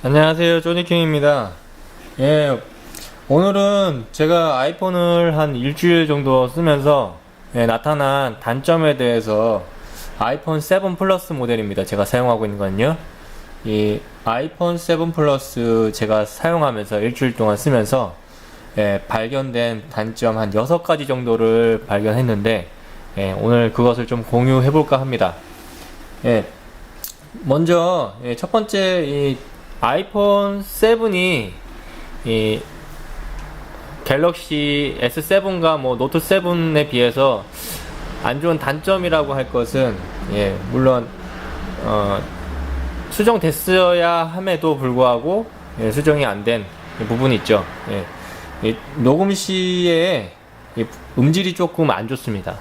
안녕하세요, 조니킹입니다. 예, 오늘은 제가 아이폰을 한 일주일 정도 쓰면서 나타난 단점에 대해서 아이폰 7 플러스 모델입니다. 제가 사용하고 있는 건요. 이 아이폰 7 플러스 제가 사용하면서 일주일 동안 쓰면서 발견된 단점 한 6가지 정도를 발견했는데 오늘 그것을 좀 공유해 볼까 합니다. 먼저 첫 번째 이 아이폰 7이 이 갤럭시 S7과 뭐 노트 7에 비해서 안 좋은 단점이라고 할 것은 물론 수정됐어야 함에도 불구하고 수정이 안 된 부분이 있죠. 녹음 시에 음질이 조금 안 좋습니다.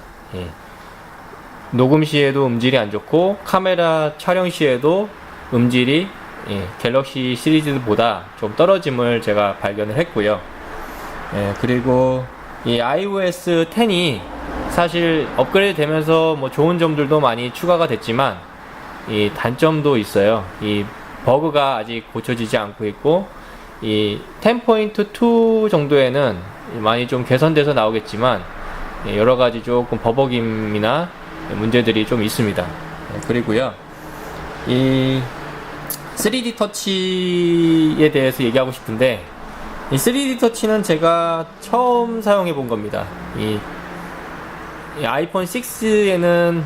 녹음 시에도 음질이 안 좋고 카메라 촬영 시에도 음질이 갤럭시 시리즈보다 좀 떨어짐을 제가 발견을 했고요. 그리고 이 iOS 10이 사실 업그레이드 되면서 뭐 좋은 점들도 많이 추가가 됐지만 이 단점도 있어요. 이 버그가 아직 고쳐지지 않고 있고 이 10.2 정도에는 많이 좀 개선돼서 나오겠지만 여러가지 조금 버벅임이나 문제들이 좀 있습니다. 그리고요 이 3D 터치에 대해서 얘기하고 싶은데 이 3D 터치는 제가 처음 사용해 본 겁니다. 이 아이폰 6에는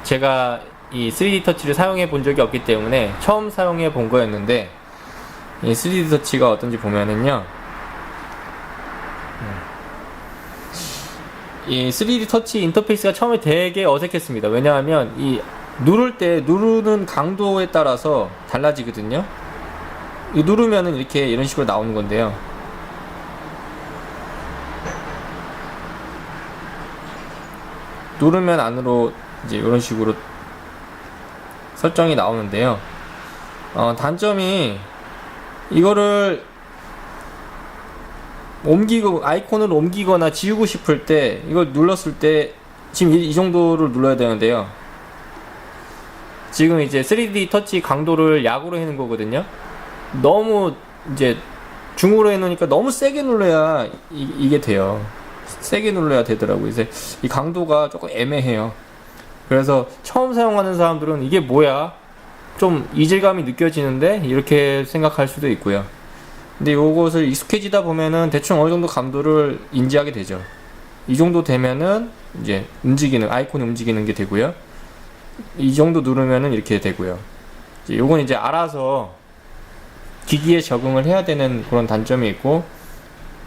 제가 이 3D 터치를 사용해 본 적이 없기 때문에 처음 사용해 본 거였는데 이 3D 터치가 어떤지 보면은요, 이 3D 터치 인터페이스가 처음에 되게 어색했습니다. 왜냐하면 이 누를 때 누르는 강도에 따라서 달라지거든요. 이 누르면은 이렇게 이런 식으로 나오는 건데요. 누르면 안으로 이제 이런 식으로 설정이 나오는데요. 단점이 이거를 아이콘을 옮기거나 지우고 싶을 때 이걸 눌렀을 때 지금 이 정도를 눌러야 되는데요. 지금 이제 3D 터치 강도를 약으로 해놓은 거거든요. 너무 이제 중으로 해놓으니까 너무 세게 눌러야 이게 돼요. 세게 눌러야 되더라고요. 이제 이 강도가 조금 애매해요. 그래서 처음 사용하는 사람들은 이게 뭐야? 좀 이질감이 느껴지는데? 이렇게 생각할 수도 있고요. 근데 요것을 익숙해지다 보면은 대충 어느 정도 감도를 인지하게 되죠. 이 정도 되면은 이제 아이콘이 움직이는 게 되고요. 이 정도 누르면은 이렇게 되고요. 요건 이제 알아서 기기에 적응을 해야 되는 그런 단점이 있고,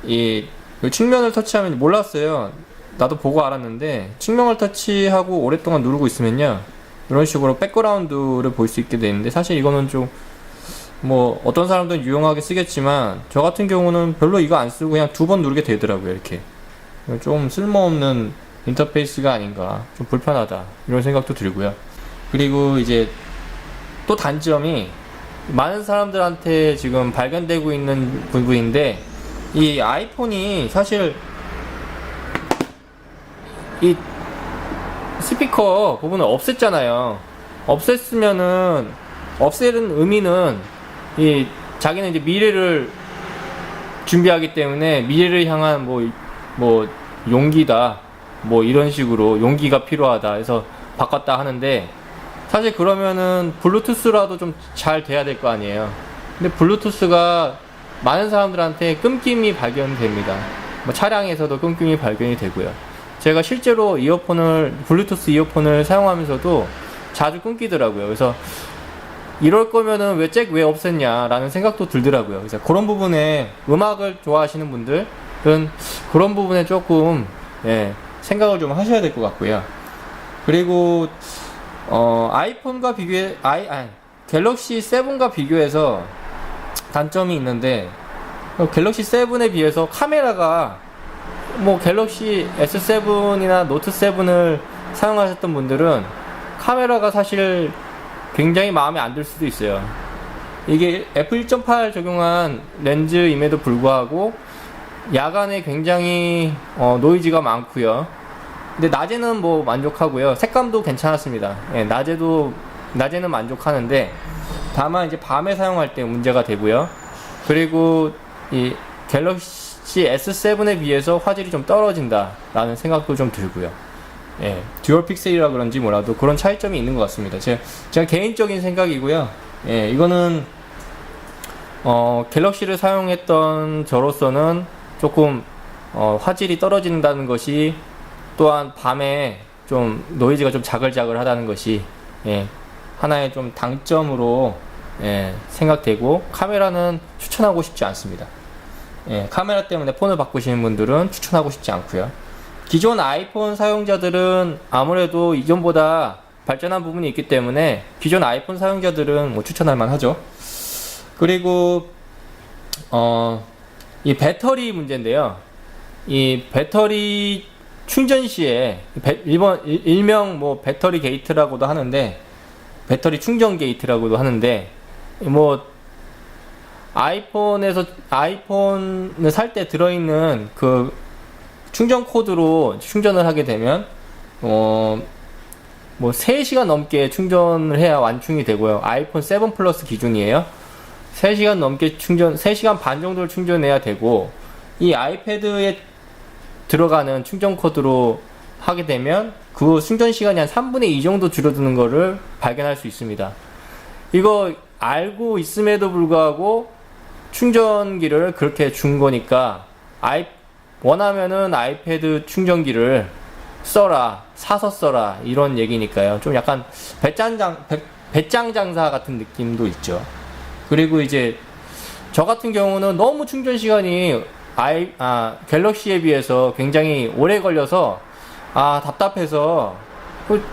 이 측면을 터치하면 몰랐어요. 나도 보고 알았는데 측면을 터치하고 오랫동안 누르고 있으면요, 이런 식으로 백그라운드를 볼 수 있게 되는데, 사실 이거는 좀 뭐 어떤 사람들은 유용하게 쓰겠지만 저 같은 경우는 별로 이거 안 쓰고 그냥 2번 누르게 되더라고요. 이렇게 좀 쓸모없는 인터페이스가 아닌가, 좀 불편하다 이런 생각도 들고요. 그리고 이제 또 단점이 많은 사람들한테 지금 발견되고 있는 부분인데, 이 아이폰이 사실 이 스피커 부분을 없앴잖아요. 없애는 의미는 이 자기는 이제 미래를 준비하기 때문에 미래를 향한 뭐 용기다, 뭐 이런 식으로 용기가 필요하다 해서 바꿨다 하는데, 사실 그러면은 블루투스라도 좀 잘 돼야 될 거 아니에요. 근데 블루투스가 많은 사람들한테 끊김이 발견됩니다. 뭐 차량에서도 끊김이 발견이 되고요. 제가 실제로 블루투스 이어폰을 사용하면서도 자주 끊기더라고요. 그래서 이럴 거면은 왜 없앴냐 라는 생각도 들더라고요. 그래서 그런 부분에, 음악을 좋아하시는 분들은 그런 부분에 조금 생각을 좀 하셔야 될 것 같고요. 그리고 갤럭시 7과 비교해서 단점이 있는데, 갤럭시 7에 비해서 카메라가, 뭐 갤럭시 S7이나 노트 7을 사용하셨던 분들은 카메라가 사실 굉장히 마음에 안 들 수도 있어요. 이게 f1.8 적용한 렌즈임에도 불구하고 야간에 굉장히 노이즈가 많고요. 근데 낮에는 뭐 만족하고요. 색감도 괜찮았습니다. 낮에는 만족하는데 다만 이제 밤에 사용할 때 문제가 되고요. 그리고 이 갤럭시 S7에 비해서 화질이 좀 떨어진다라는 생각도 좀 들고요. 예, 듀얼 픽셀이라 그런지 몰라도 그런 차이점이 있는 것 같습니다. 제가 개인적인 생각이고요. 예, 이거는 갤럭시를 사용했던 저로서는 조금 화질이 떨어진다는 것이, 또한 밤에 좀 노이즈가 좀 자글자글하다는 것이, 예, 하나의 좀 단점으로, 예, 생각되고, 카메라는 추천하고 싶지 않습니다. 예, 카메라 때문에 폰을 바꾸시는 분들은 추천하고 싶지 않고요. 기존 아이폰 사용자들은 아무래도 이전보다 발전한 부분이 있기 때문에 기존 아이폰 사용자들은 뭐 추천할 만하죠. 그리고 이 배터리 문제인데요. 이 배터리 충전 시에 일명 뭐 배터리 게이트라고도 하는데, 배터리 충전 게이트라고도 하는데, 뭐 아이폰을 살 때 들어있는 그 충전 코드로 충전을 하게 되면 뭐 3시간 넘게 충전을 해야 완충이 되고요. 아이폰 7 플러스 기준이에요. 3시간 넘게 3시간 반 정도를 충전해야 되고, 이 아이패드에 들어가는 충전 코드로 하게 되면 그 충전 시간이 한 3분의 2 정도 줄어드는 거를 발견할 수 있습니다. 이거 알고 있음에도 불구하고 충전기를 그렇게 준 거니까, 원하면은 아이패드 충전기를 사서 써라, 이런 얘기니까요. 좀 약간 배짱 장사 같은 느낌도 있죠. 그리고 이제 저 같은 경우는 너무 충전 시간이 갤럭시에 비해서 굉장히 오래 걸려서 답답해서,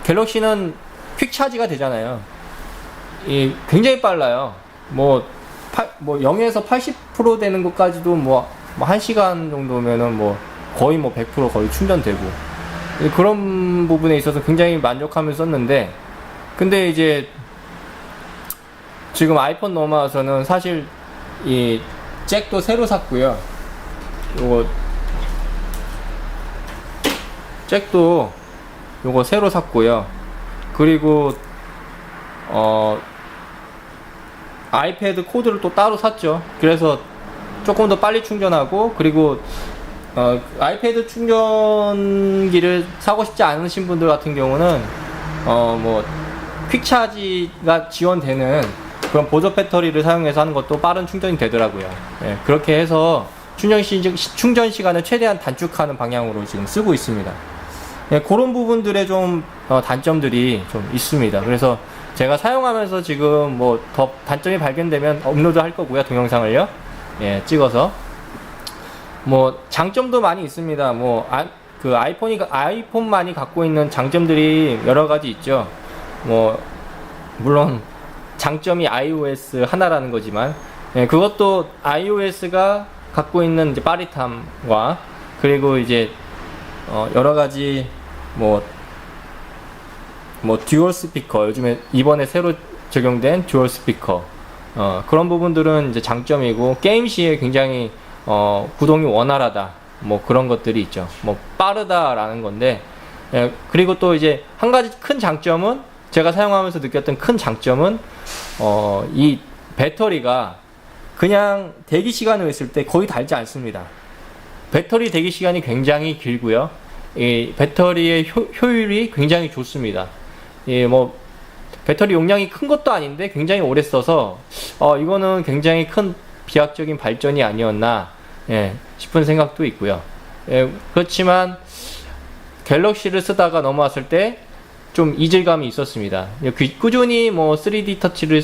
갤럭시는 퀵 차지가 되잖아요. 굉장히 빨라요. 뭐 0에서 80% 되는 것까지도 뭐 1시간 정도면은 거의 100% 거의 충전되고, 그런 부분에 있어서 굉장히 만족하면서 썼는데, 근데 이제 지금 아이폰 넘어와서는 사실 이 잭도 새로 샀고요. 잭도 요거 새로 샀고요. 그리고 아이패드 코드를 또 따로 샀죠. 그래서 조금 더 빨리 충전하고, 그리고 아이패드 충전기를 사고 싶지 않으신 분들 같은 경우는 퀵차지가 지원되는 그런 보조 배터리를 사용해서 하는 것도 빠른 충전이 되더라고요. 예, 그렇게 해서 충전 시간을 최대한 단축하는 방향으로 지금 쓰고 있습니다. 예, 그런 부분들의 좀 단점들이 좀 있습니다. 그래서 제가 사용하면서 지금 더 단점이 발견되면 업로드 할 거고요, 동영상을요. 예, 찍어서. 장점도 많이 있습니다. 아이폰만이 갖고 있는 장점들이 여러 가지 있죠. 물론 장점이 iOS 하나라는 거지만, 예, 그것도 iOS가 갖고 있는 이제 빠릿함과, 그리고 이제 여러 가지 듀얼 스피커, 요즘에 이번에 새로 적용된 듀얼 스피커, 그런 부분들은 이제 장점이고, 게임 시에 굉장히 구동이 원활하다, 그런 것들이 있죠. 빠르다라는 건데, 예, 그리고 또 이제 한 가지 큰 장점은, 제가 사용하면서 느꼈던 큰 장점은 이 배터리가 그냥 대기 시간을 있을 때 거의 닳지 않습니다. 배터리 대기 시간이 굉장히 길고요. 이 배터리의 효율이 굉장히 좋습니다. 배터리 용량이 큰 것도 아닌데 굉장히 오래 써서 이거는 굉장히 큰 비약적인 발전이 아니었나, 예, 싶은 생각도 있고요. 예, 그렇지만 갤럭시를 쓰다가 넘어왔을 때 좀 이질감이 있었습니다. 꾸준히 3D 터치를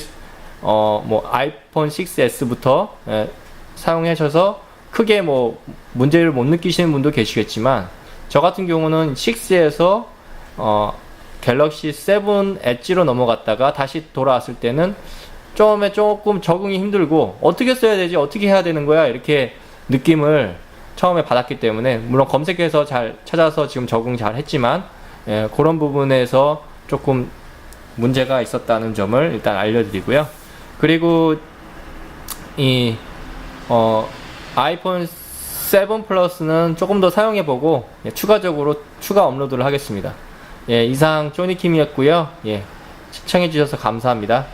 아이폰 6S부터 사용하셔서 크게 문제를 못 느끼시는 분도 계시겠지만, 저 같은 경우는 6에서 갤럭시 7 엣지로 넘어갔다가 다시 돌아왔을 때는 처음에 조금 적응이 힘들고, 어떻게 써야 되지, 어떻게 해야 되는 거야, 이렇게 느낌을 처음에 받았기 때문에, 물론 검색해서 잘 찾아서 지금 적응 잘 했지만, 예, 그런 부분에서 조금 문제가 있었다는 점을 일단 알려드리고요. 그리고 이 아이폰 7 플러스는 조금 더 사용해보고, 예, 추가적으로 추가 업로드를 하겠습니다. 예, 이상 쪼니킴이었고요. 예, 시청해주셔서 감사합니다.